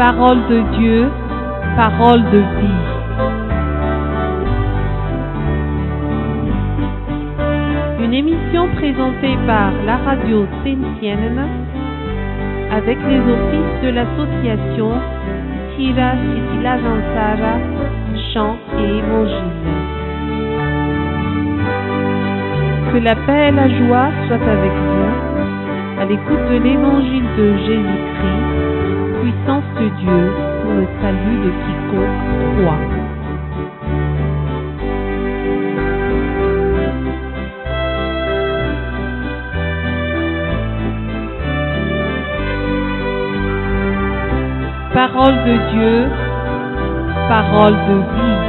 Parole de Dieu, parole de vie. Une émission présentée par la radio Saint-Sienne avec les offices de l'association Tira Sitila Zansara, chant et évangile. Que la paix et la joie soient avec vous à l'écoute de l'évangile de Jésus-Christ, puissance de Dieu pour le salut de quiconque croit. Parole de Dieu, parole de vie.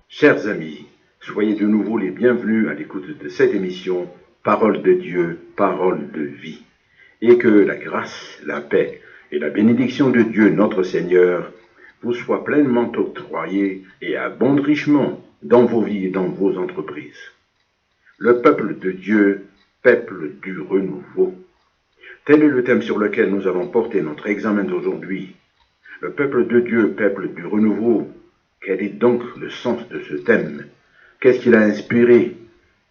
Chers amis, soyez de nouveau les bienvenus à l'écoute de cette émission Parole de Dieu, parole de vie. Et que la grâce, la paix et la bénédiction de Dieu notre Seigneur vous soient pleinement octroyées et abondent richement dans vos vies et dans vos entreprises. Le peuple de Dieu, peuple du renouveau. Tel est le thème sur lequel nous allons porter notre examen d'aujourd'hui. Le peuple de Dieu, peuple du renouveau. Quel est donc le sens de ce thème? Qu'est-ce qu'il a inspiré?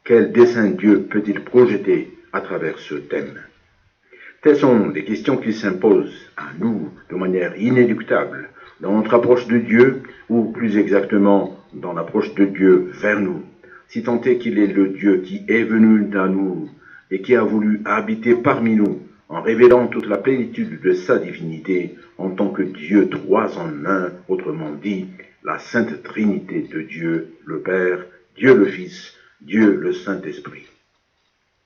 Quel dessein Dieu peut-il projeter à travers ce thème? Telles sont les questions qui s'imposent à nous de manière inéluctable dans notre approche de Dieu, ou plus exactement dans l'approche de Dieu vers nous, si tant est qu'il est le Dieu qui est venu à nous et qui a voulu habiter parmi nous en révélant toute la plénitude de sa divinité en tant que Dieu trois en un, autrement dit, la Sainte Trinité de Dieu le Père, Dieu le Fils, Dieu le Saint-Esprit.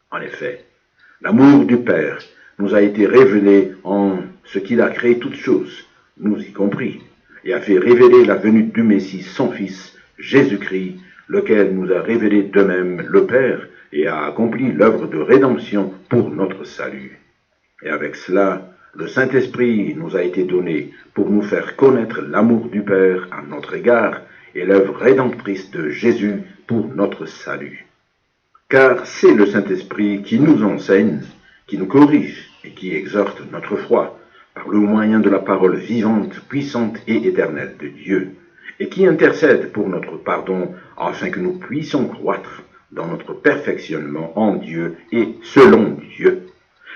En effet, l'amour du Père nous a été révélé en ce qu'il a créé toutes choses, nous y compris, et a fait révéler la venue du Messie, son Fils, Jésus-Christ, lequel nous a révélé de même le Père et a accompli l'œuvre de rédemption pour notre salut. Et avec cela, le Saint-Esprit nous a été donné pour nous faire connaître l'amour du Père à notre égard et l'œuvre rédemptrice de Jésus pour notre salut. Car c'est le Saint-Esprit qui nous enseigne, qui nous corrige et qui exhorte notre foi par le moyen de la parole vivante, puissante et éternelle de Dieu, et qui intercède pour notre pardon afin que nous puissions croître dans notre perfectionnement en Dieu et selon Dieu.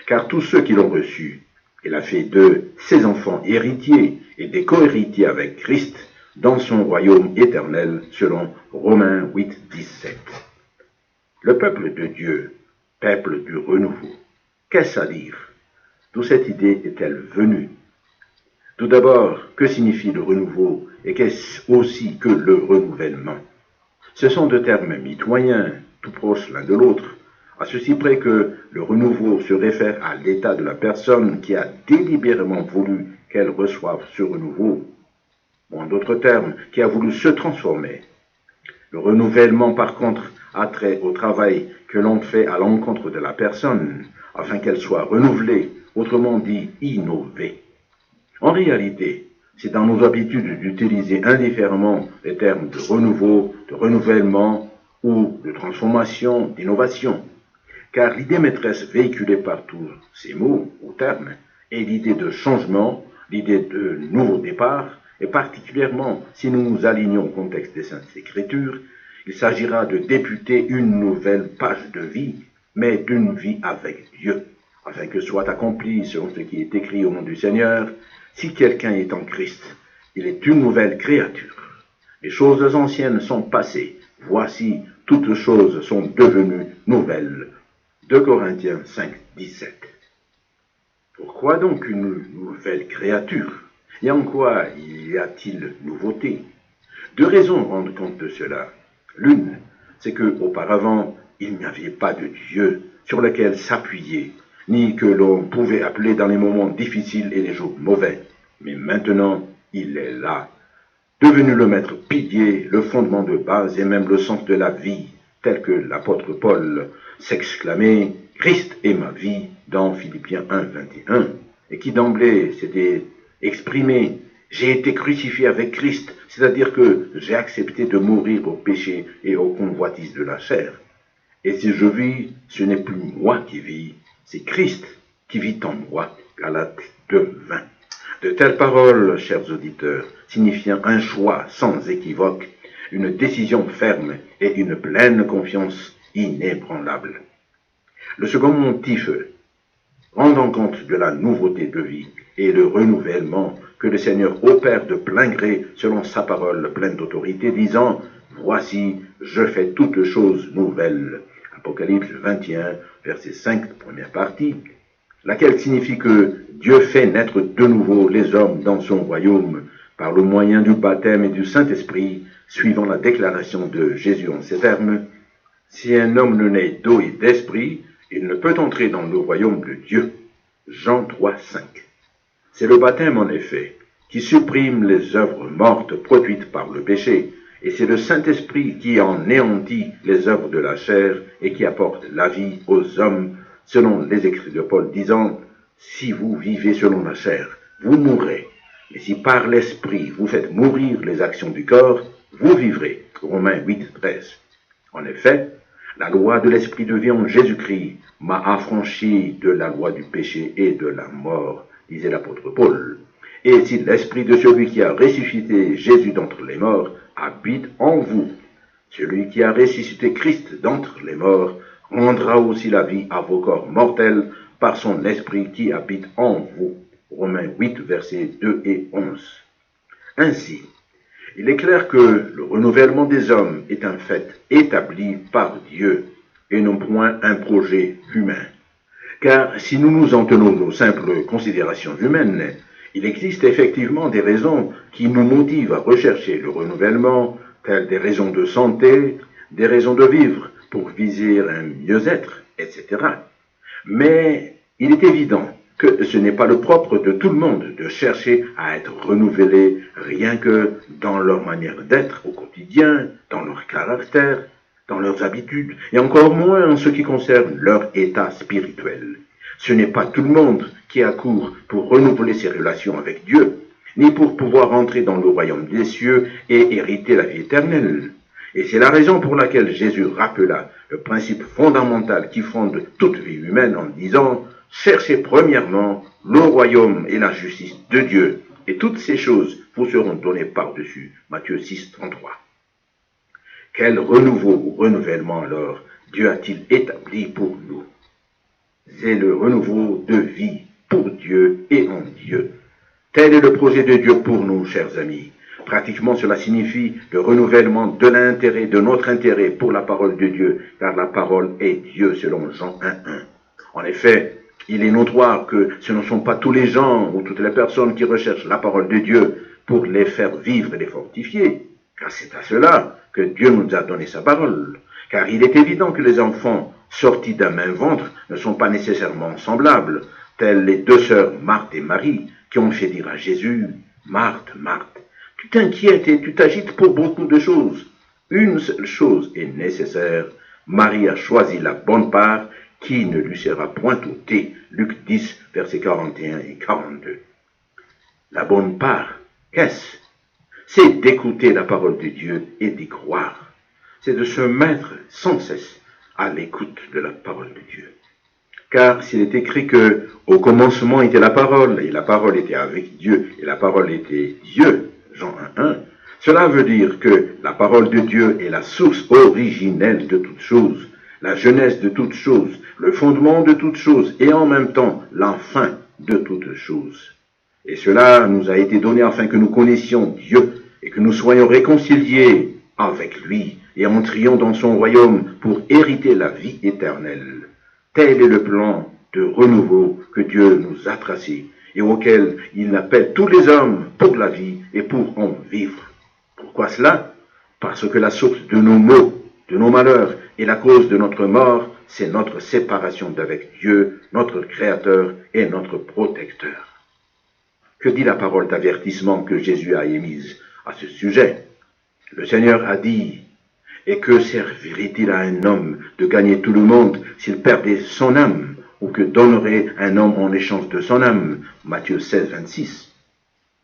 Car tous ceux qui l'ont reçu, il a fait d'eux ses enfants héritiers et des co-héritiers avec Christ dans son royaume éternel, selon Romains 8, 17. Le peuple de Dieu, peuple du renouveau, qu'est-ce à dire? D'où cette idée est-elle venue? Tout d'abord, que signifie le renouveau et qu'est-ce aussi que le renouvellement? Ce sont deux termes mitoyens, tout proches l'un de l'autre, à ceci près que le renouveau se réfère à l'état de la personne qui a délibérément voulu qu'elle reçoive ce renouveau, ou en d'autres termes, qui a voulu se transformer. Le renouvellement, par contre, a trait au travail que l'on fait à l'encontre de la personne, afin qu'elle soit renouvelée, autrement dit, innovée. En réalité, c'est dans nos habitudes d'utiliser indifféremment les termes de renouveau, de renouvellement ou de transformation, d'innovation. Car l'idée maîtresse véhiculée par tous ces mots ou termes est l'idée de changement, l'idée de nouveau départ, et particulièrement si nous nous alignons au contexte des Saintes Écritures, il s'agira de débuter une nouvelle page de vie, mais d'une vie avec Dieu, afin que soit accompli selon ce qui est écrit au nom du Seigneur, si quelqu'un est en Christ, il est une nouvelle créature. Les choses anciennes sont passées, voici, toutes choses sont devenues nouvelles. 2 Corinthiens 5, 17. Pourquoi donc une nouvelle créature? Et en quoi y a-t-il nouveauté? Deux raisons rendent compte de cela. L'une, c'est que auparavant, il n'y avait pas de Dieu sur lequel s'appuyer, ni que l'on pouvait appeler dans les moments difficiles et les jours mauvais. Mais maintenant, il est là, devenu le maître pilier, le fondement de base et même le sens de la vie, tel que l'apôtre Paul s'exclamait « Christ est ma vie » dans Philippiens 1, 21, et qui d'emblée s'était exprimé « J'ai été crucifié avec Christ », c'est-à-dire que j'ai accepté de mourir au péché et aux convoitises de la chair. Et si je vis, ce n'est plus moi qui vis, c'est Christ qui vit en moi. Galates 2, 20. De telles paroles, chers auditeurs, signifiant un choix sans équivoque, une décision ferme et une pleine confiance inébranlable. Le second motif, rendant compte de la nouveauté de vie et le renouvellement que le Seigneur opère de plein gré selon sa parole pleine d'autorité, disant « Voici, je fais toutes choses nouvelles ». Apocalypse 21, verset 5, première partie, laquelle signifie que Dieu fait naître de nouveau les hommes dans son royaume par le moyen du baptême et du Saint-Esprit, suivant la déclaration de Jésus en ces termes « Si un homme ne naît d'eau et d'esprit, il ne peut entrer dans le royaume de Dieu. » Jean 3, 5. C'est le baptême, en effet, qui supprime les œuvres mortes produites par le péché, et c'est le Saint-Esprit qui anéantit les œuvres de la chair et qui apporte la vie aux hommes, selon les écrits de Paul, disant « Si vous vivez selon la chair, vous mourrez, mais si par l'Esprit vous faites mourir les actions du corps, vous vivrez. » Romains 8, 13. En effet, la loi de l'Esprit de vie en Jésus-Christ m'a affranchi de la loi du péché et de la mort, disait l'apôtre Paul. Et si l'Esprit de celui qui a ressuscité Jésus d'entre les morts habite en vous, celui qui a ressuscité Christ d'entre les morts rendra aussi la vie à vos corps mortels par son Esprit qui habite en vous. Romains 8, versets 2 et 11. Ainsi, il est clair que le renouvellement des hommes est un fait établi par Dieu et non point un projet humain. Car si nous nous en tenons aux simples considérations humaines, il existe effectivement des raisons qui nous motivent à rechercher le renouvellement, telles des raisons de santé, des raisons de vivre pour viser un mieux-être, etc. Mais il est évident que ce n'est pas le propre de tout le monde de chercher à être renouvelé rien que dans leur manière d'être au quotidien, dans leur caractère, dans leurs habitudes, et encore moins en ce qui concerne leur état spirituel. Ce n'est pas tout le monde qui accourt pour renouveler ses relations avec Dieu, ni pour pouvoir entrer dans le royaume des cieux et hériter la vie éternelle. Et c'est la raison pour laquelle Jésus rappela le principe fondamental qui fonde toute vie humaine en disant « Cherchez premièrement le royaume et la justice de Dieu, et toutes ces choses vous seront données par-dessus. » Matthieu 6, 33. Quel renouveau ou renouvellement alors Dieu a-t-il établi pour nous? C'est le renouveau de vie pour Dieu et en Dieu. Tel est le projet de Dieu pour nous, chers amis. Pratiquement, cela signifie le renouvellement de l'intérêt, de notre intérêt pour la parole de Dieu, car la parole est Dieu, selon Jean 1, 1. En effet, il est notoire que ce ne sont pas tous les gens ou toutes les personnes qui recherchent la parole de Dieu pour les faire vivre et les fortifier, car c'est à cela que Dieu nous a donné sa parole. Car il est évident que les enfants sortis d'un même ventre ne sont pas nécessairement semblables, tels les deux sœurs Marthe et Marie, qui ont fait dire à Jésus, « Marthe, Marthe, tu t'inquiètes et tu t'agites pour beaucoup de choses. Une seule chose est nécessaire. Marie a choisi la bonne part qui ne lui sera point ôtée. » Luc 10, versets 41 et 42. La bonne part, qu'est-ce? C'est d'écouter la parole de Dieu et d'y croire. C'est de se mettre sans cesse à l'écoute de la parole de Dieu. Car s'il est écrit que au commencement était la parole, et la parole était avec Dieu, et la parole était Dieu, Jean 1, 1, cela veut dire que la parole de Dieu est la source originelle de toutes choses, la genèse de toutes choses, le fondement de toutes choses, et en même temps la fin de toutes choses. Et cela nous a été donné afin que nous connaissions Dieu, et que nous soyons réconciliés avec lui, et entrions dans son royaume pour hériter la vie éternelle. Tel est le plan de renouveau que Dieu nous a tracé et auquel il appelle tous les hommes pour la vie et pour en vivre. Pourquoi cela? Parce que la source de nos maux, de nos malheurs et la cause de notre mort, c'est notre séparation d'avec Dieu, notre Créateur et notre Protecteur. Que dit la parole d'avertissement que Jésus a émise à ce sujet? Le Seigneur a dit: et que servirait-il à un homme de gagner tout le monde s'il perdait son âme, ou que donnerait un homme en échange de son âme? Matthieu 16, 26.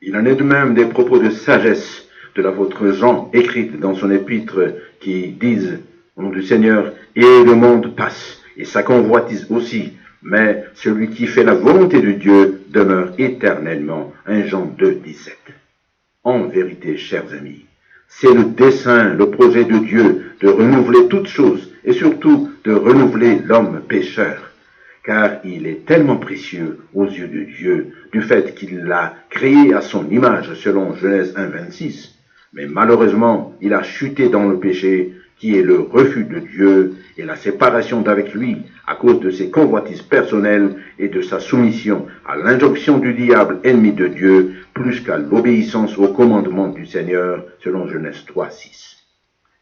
Il en est de même des propos de sagesse de l'apôtre Jean, écrites dans son épître, qui disent: au nom du Seigneur, et le monde passe, et sa convoitise aussi, mais celui qui fait la volonté de Dieu demeure éternellement. 1 Jean 2, 17. En vérité, chers amis, c'est le dessein, le projet de Dieu de renouveler toutes choses, et surtout de renouveler l'homme pécheur, car il est tellement précieux aux yeux de Dieu, du fait qu'il l'a créé à son image, selon Genèse 1, 26. Mais malheureusement, il a chuté dans le péché, qui est le refus de Dieu et la séparation d'avec lui à cause de ses convoitises personnelles et de sa soumission à l'injonction du diable ennemi de Dieu, plus qu'à l'obéissance au commandement du Seigneur, selon Genèse 3, 6.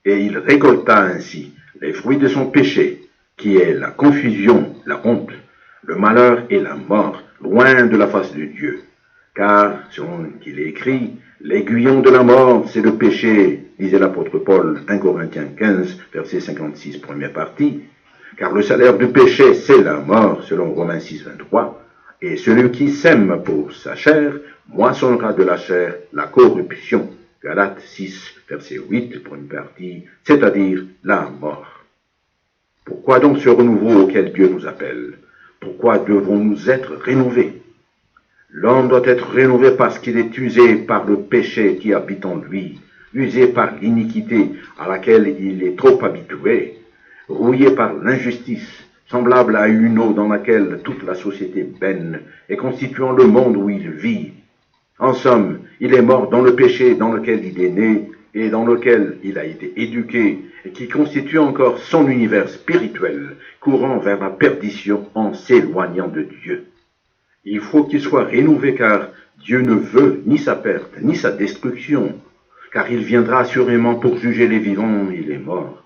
Et il récolta ainsi les fruits de son péché, qui est la confusion, la honte, le malheur et la mort, loin de la face de Dieu. Car, selon qu'il est écrit, l'aiguillon de la mort, c'est le péché, disait l'apôtre Paul, 1 Corinthiens 15, verset 56, première partie. Car le salaire du péché, c'est la mort, selon Romains 6, 23. Et celui qui sème pour sa chair, moissonnera de la chair la corruption. Galates 6, verset 8, première partie, c'est-à-dire la mort. Pourquoi donc ce renouveau auquel Dieu nous appelle? Pourquoi devons-nous être rénovés? L'homme doit être rénové parce qu'il est usé par le péché qui habite en lui, usé par l'iniquité à laquelle il est trop habitué, rouillé par l'injustice, semblable à une eau dans laquelle toute la société baigne et constituant le monde où il vit. En somme, il est mort dans le péché dans lequel il est né et dans lequel il a été éduqué et qui constitue encore son univers spirituel, courant vers la perdition en s'éloignant de Dieu. Il faut qu'il soit rénové car Dieu ne veut ni sa perte ni sa destruction, car il viendra assurément pour juger les vivants et les morts.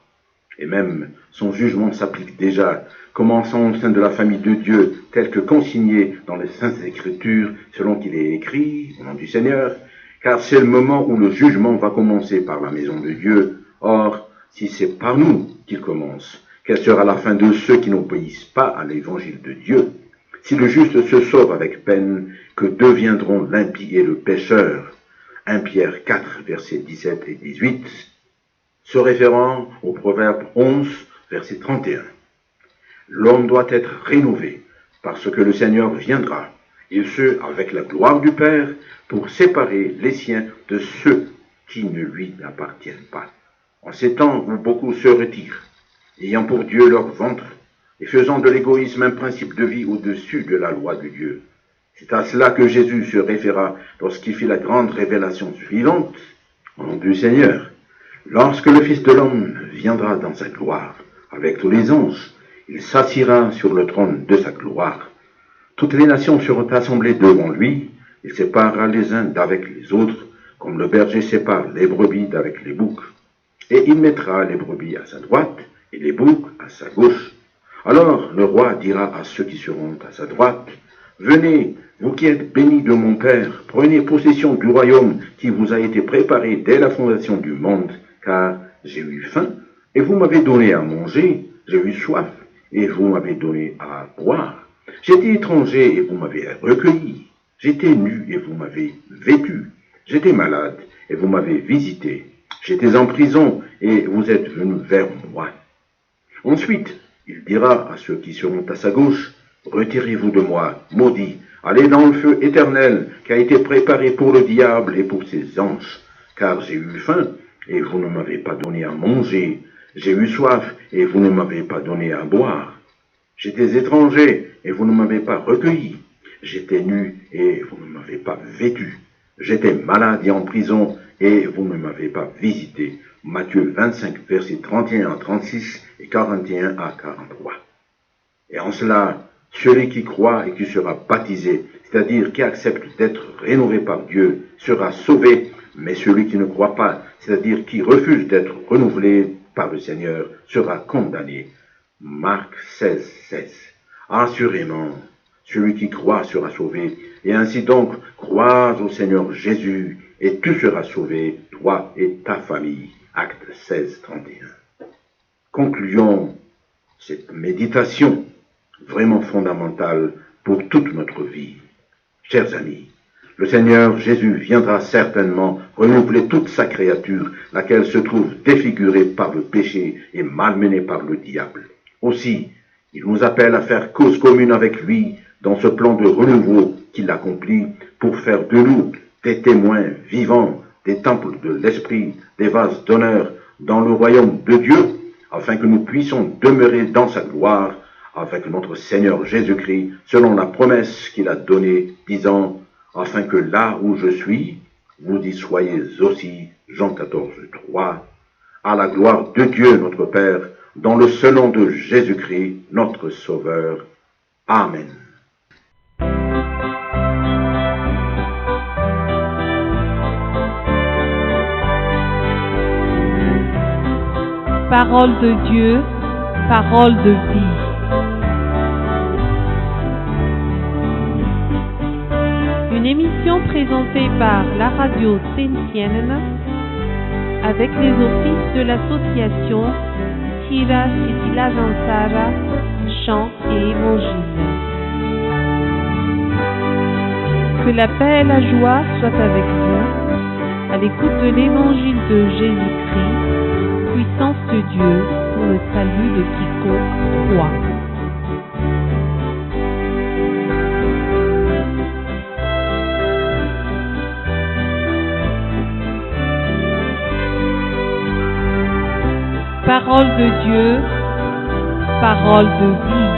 Et même son jugement s'applique déjà, commençant au sein de la famille de Dieu, tel que consigné dans les Saintes Écritures, selon qu'il est écrit, au nom du Seigneur, car c'est le moment où le jugement va commencer par la maison de Dieu. Or, si c'est par nous qu'il commence, quelle sera la fin de ceux qui n'obéissent pas à l'évangile de Dieu? Si le juste se sauve avec peine, que deviendront l'impie et le pécheur? 1 Pierre 4, versets 17 et 18, se référant au Proverbe 11, verset 31. L'homme doit être rénové, parce que le Seigneur viendra, et ce, avec la gloire du Père, pour séparer les siens de ceux qui ne lui appartiennent pas. En ces temps où beaucoup se retirent, ayant pour Dieu leur ventre, et faisant de l'égoïsme un principe de vie au-dessus de la loi de Dieu. C'est à cela que Jésus se référa lorsqu'il fit la grande révélation suivante, au nom du Seigneur. Lorsque le Fils de l'homme viendra dans sa gloire, avec tous les anges, il s'assiera sur le trône de sa gloire. Toutes les nations seront assemblées devant lui, il séparera les uns d'avec les autres, comme le berger sépare les brebis d'avec les boucs. Et il mettra les brebis à sa droite et les boucs à sa gauche. Alors le roi dira à ceux qui seront à sa droite, « Venez, vous qui êtes bénis de mon Père, prenez possession du royaume qui vous a été préparé dès la fondation du monde, car j'ai eu faim, et vous m'avez donné à manger, j'ai eu soif, et vous m'avez donné à boire. J'étais étranger, et vous m'avez recueilli. J'étais nu, et vous m'avez vêtu. J'étais malade, et vous m'avez visité. J'étais en prison, et vous êtes venus vers moi. » Ensuite, il dira à ceux qui seront à sa gauche, « Retirez-vous de moi, maudits, allez dans le feu éternel qui a été préparé pour le diable et pour ses anges, car j'ai eu faim, et vous ne m'avez pas donné à manger, j'ai eu soif, et vous ne m'avez pas donné à boire. J'étais étranger, et vous ne m'avez pas recueilli, j'étais nu, et vous ne m'avez pas vêtu. J'étais malade et en prison, et vous ne m'avez pas visité. » Matthieu 25, versets 31 à 36 et 41 à 43. Et en cela, celui qui croit et qui sera baptisé, c'est-à-dire qui accepte d'être rénové par Dieu, sera sauvé, mais celui qui ne croit pas, c'est-à-dire qui refuse d'être renouvelé par le Seigneur, sera condamné. Marc 16, 16. Assurément, celui qui croit sera sauvé, et ainsi donc, crois au Seigneur Jésus, et tu seras sauvé, toi et ta famille. Acte 16, 31. Concluons cette méditation vraiment fondamentale pour toute notre vie. Chers amis, Le Seigneur Jésus viendra certainement renouveler toute sa créature, laquelle se trouve défigurée par le péché et malmenée par le diable. Aussi, il nous appelle à faire cause commune avec lui dans ce plan de renouveau qu'il accomplit pour faire de nous des témoins vivants, des temples de l'Esprit, des vases d'honneur dans le royaume de Dieu, afin que nous puissions demeurer dans sa gloire avec notre Seigneur Jésus-Christ, selon la promesse qu'il a donnée, disant, afin que là où je suis, vous y soyez aussi. Jean 14, 3. À la gloire de Dieu notre Père, dans le seul nom de Jésus-Christ, notre Sauveur. Amen. Parole de Dieu, parole de vie. Une émission présentée par la radio Saint-Sienne avec les offices de l'association Tira Sitila Jansara, chant et évangile. Que la paix et la joie soient avec vous à l'écoute de l'évangile de Jésus-Christ, puissance de Dieu pour le salut de quiconque croit. Parole de Dieu, parole de vie.